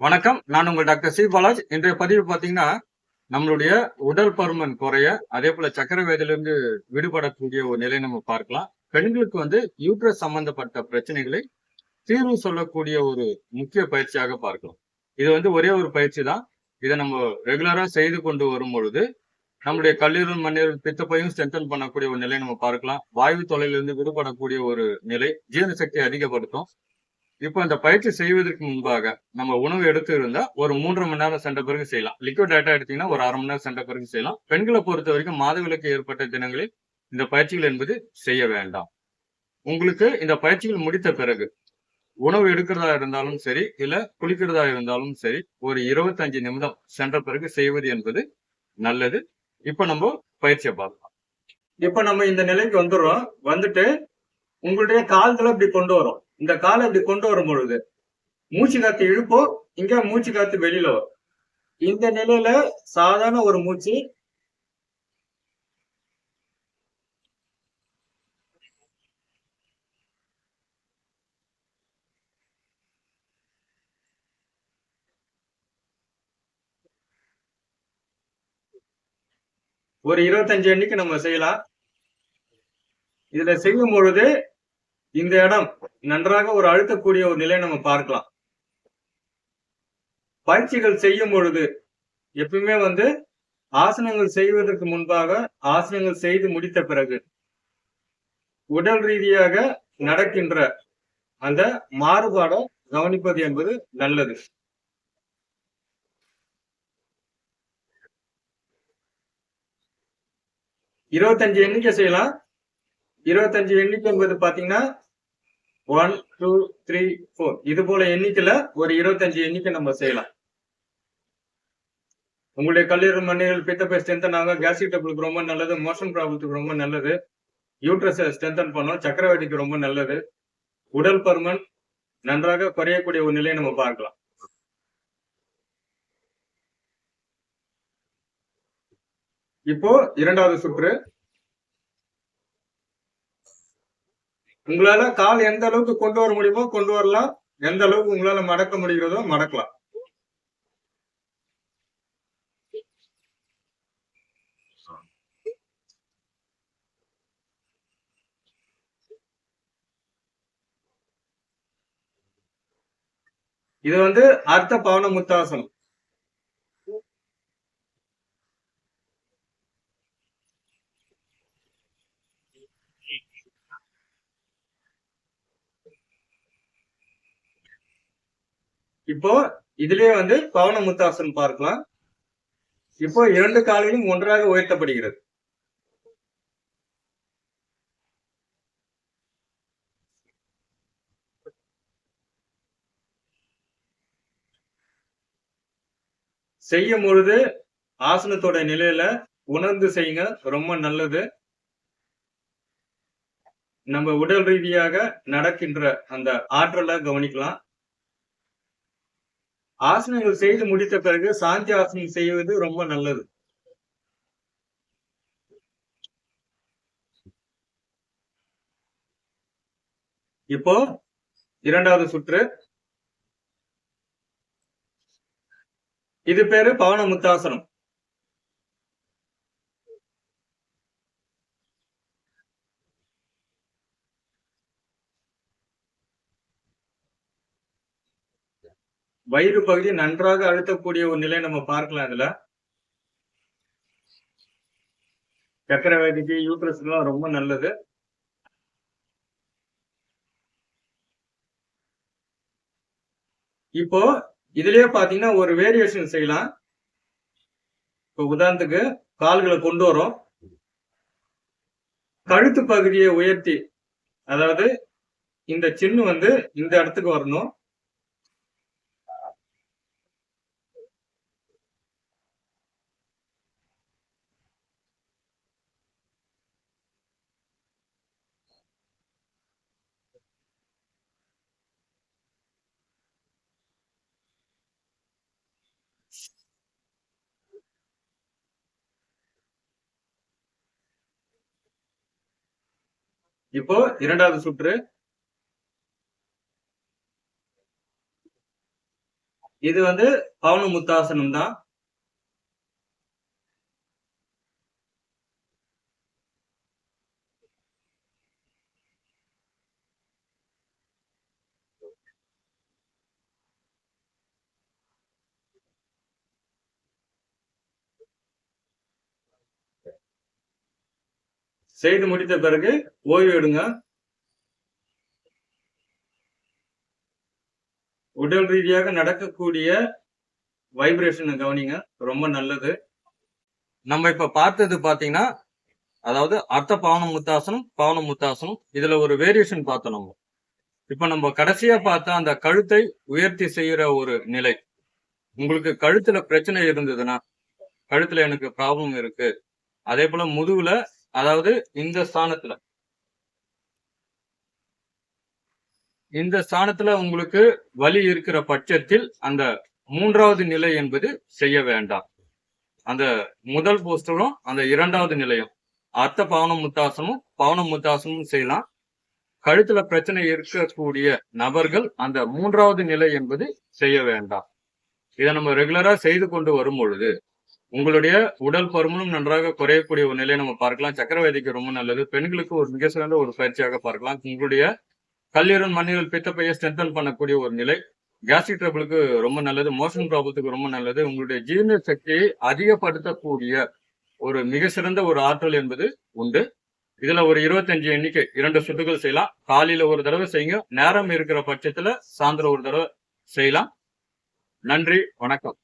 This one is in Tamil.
வணக்கம். நான் உங்கள் டாக்டர் சி பாலாஜ். இன்றைய பதிவு பார்த்தீங்கன்னா, நம்மளுடைய உடல் பருமன் குறைய, அதேபோல சர்க்கரை வியாதியிலிருந்து விடுபடக்கூடிய ஒரு நிலையை நம்ம பார்க்கலாம். பெண்களுக்கு யூட்ரஸ் சம்பந்தப்பட்ட பிரச்சனைகளை தீர்வு சொல்லக்கூடிய ஒரு முக்கிய பயிற்சியாக பார்க்கலாம். இது ஒரே ஒரு பயிற்சி தான். இத நம்ம ரெகுலரா செய்து கொண்டு வரும்பொழுது, நம்முடைய கல்லீரல், மண்ணீரல், பித்தப்பையும் ஸ்ட்ரென்தன் பண்ணக்கூடிய ஒரு நிலையை நம்ம பார்க்கலாம். வாயு தொல்லையிலிருந்து விடுபடக்கூடிய ஒரு நிலை, ஜீரண சக்தியை அதிகப்படுத்தும். இப்போ அந்த பயிற்சி செய்வதற்கு முன்பாக நம்ம உணவு எடுத்து இருந்தா ஒரு 3 மணி நேரம் சென்ற பிறகு செய்யலாம். லிக்விட் டயட்டா எடுத்தீங்கன்னா ஒரு 1/2 மணி நேரம் சென்ற பிறகு செய்யலாம். பெண்களை பொறுத்த வரைக்கும் மாதவிலக்கு ஏற்பட்ட தினங்களில் இந்த பயிற்சிகள் என்பது செய்ய வேண்டாம். உங்களுக்கு இந்த பயிற்சிகள் முடித்த பிறகு உணவு எடுக்கிறதா இருந்தாலும் சரி, இல்ல குளிக்கிறதா இருந்தாலும் சரி, ஒரு 25 நிமிடம் சென்ற பிறகு செய்வது என்பது நல்லது. இப்ப நம்ம பயிற்சியை பார்க்கலாம். இப்ப நம்ம இந்த நிலைக்கு வந்துடுறோம். வந்துட்டு உங்களுடைய கால்களை இப்படி கொண்டு வரும். இந்த காலை இப்படி கொண்டு வரும் பொழுது மூச்சு காத்து இழுப்போம், இங்க மூச்சு காத்து வெளியில வரும். இந்த நிலையில சாதாரண ஒரு மூச்சு ஒரு 25 எண்ணிக்கை நம்ம செய்யலாம். இதுல செய்யும் பொழுது இந்த இடம் நன்றாக ஒரு அழுத்தக்கூடிய ஒரு நிலையை நம்ம பார்க்கலாம். பயிற்சிகள் செய்யும் பொழுது எப்பவுமே ஆசனங்கள் செய்வதற்கு முன்பாக, ஆசனங்கள் செய்து முடித்த பிறகு உடல் ரீதியாக நடக்கின்ற அந்த மாறுபாடை கவனிப்பது என்பது நல்லது. 25 எண்ணிக்கை செய்யலாம். 25 எண்ணிக்கை என்பது பாத்தீங்கன்னா 1, 2, 3, 4 இது போல எண்ணிக்கையில ஒரு 25 எண்ணிக்கை நம்ம செய்யலாம். உங்களுடைய கல்லீரல், மண்ணீரல், பித்தப்பை ஸ்ட்ரென்தன் ஆகும். கேஸ்ட்ரிக் ட்ரபிளுக்கு ரொம்ப நல்லது. மோஷன் ப்ராப்ளத்துக்கு ரொம்ப நல்லது. யூட்ரஸை ஸ்ட்ரென்தன் பண்ணும். சக்கரை வியாதிக்கு ரொம்ப நல்லது. உடல் பருமன் நன்றாக குறையக்கூடிய ஒரு நிலையை நம்ம பார்க்கலாம். இப்போ 2வது சுற்று. உங்களால கால் எந்த அளவுக்கு கொண்டு வர முடியுமோ கொண்டு வரலாம். எந்த அளவுக்கு உங்களால மடக்க முடிகிறதோ மடக்கலாம். இது அர்த்த பவன முத்தாசனம். இப்போ இதுலயே பவன முத்தாசனம் பார்க்கலாம். இப்போ 2 கால்களும் ஒன்றாக உயர்த்தப்படுகிறது. செய்யும் பொழுது ஆசனத்தோட நிலையில உணர்ந்து செய்யுங்க. ரொம்ப நல்லது. நம்ம உடல் ரீதியாக நடக்கின்ற அந்த ஆற்றலை கவனிக்கலாம். ஆசனங்கள் செய்து முடித்த பிறகு சாந்தி ஆசனம் செய்வது ரொம்ப நல்லது. இப்போ 2வது சுற்று. இது பேரு பவன முத்தாசனம். வயிறு பகுதி நன்றாக அழுத்தக்கூடிய ஒரு நிலை நம்ம பார்க்கலாம். இதுல சக்கரை வியாதிக்கு, யூட்ரஸ்க்குலாம் ரொம்ப நல்லது. இப்போ இதுலயே பாத்தீங்கன்னா ஒரு வேரியேஷன் செய்யலாம். இப்போ உதாரணத்துக்கு கால்களை கொண்டு வரோம். கழுத்து பகுதியை உயர்த்தி, அதாவது இந்த சின்ன இந்த இடத்துக்கு வரணும். இப்போ 2வது சுற்று. இது வந்து பவன முத்தாசனம் தான். செய்து முடித்த பிறகு ஓய்வு எடுங்க. உடல் ரீதியாக நடக்கக்கூடிய வைப்ரேஷனை கவனிங்க, ரொம்ப நல்லது. நம்ம இப்ப பார்த்தது பாத்தீங்கன்னா, அதாவது அர்த்த பவன முத்தாசனம், பவன முத்தாசனம். இதுல ஒரு வேரியேஷன் பார்த்தோம் நம்ம. இப்ப நம்ம கடைசியா பார்த்தா அந்த கழுத்தை உயர்த்தி செய்யற ஒரு நிலை. உங்களுக்கு கழுத்துல பிரச்சனை இருந்ததுன்னா, கழுத்துல எனக்கு ப்ராப்ளம் இருக்கு, அதே போல முதுகுல, அதாவது இந்த ஸ்தானத்துல உங்களுக்கு வலி இருக்கிற பட்சத்தில் அந்த 3வது நிலை என்பது செய்ய வேண்டாம். அந்த முதல் போஸ்டரும் அந்த 2வது நிலையும் அர்த்த பவன முத்தாசனமும் பவன முத்தாசனமும் செய்யலாம். கழுத்துல பிரச்சனை இருக்கக்கூடிய நபர்கள் அந்த 3வது நிலை என்பது செய்ய வேண்டாம். இதை நம்ம ரெகுலரா செய்து கொண்டு வரும் பொழுது உங்களுடைய உடல் பருமனும் நன்றாக குறையக்கூடிய ஒரு நிலையை நம்ம பார்க்கலாம். சக்கரவேதிக்கு ரொம்ப நல்லது. பெண்களுக்கு ஒரு மிக சிறந்த ஒரு பயிற்சியாக பார்க்கலாம். உங்களுடைய கல்லீரல், மண்ணீரல், பித்தப்பையை ஸ்ட்ரென்தன் பண்ணக்கூடிய ஒரு நிலை. கேஸ்ட்ரிக் ட்ரபிளுக்கு ரொம்ப நல்லது. மோஷன் ப்ராப்ளத்துக்கு ரொம்ப நல்லது. உங்களுடைய ஜீரண சக்தியை அதிகப்படுத்தக்கூடிய ஒரு மிக சிறந்த ஒரு ஆற்றல் என்பது உண்டு. இதுல ஒரு 25 எண்ணிக்கை 2 சுட்டுகள் செய்யலாம். காலையில ஒரு தடவை செய்யுங்க. நேரம் இருக்கிற பட்சத்துல சாயந்தரம் ஒரு தடவை செய்யலாம். நன்றி, வணக்கம்.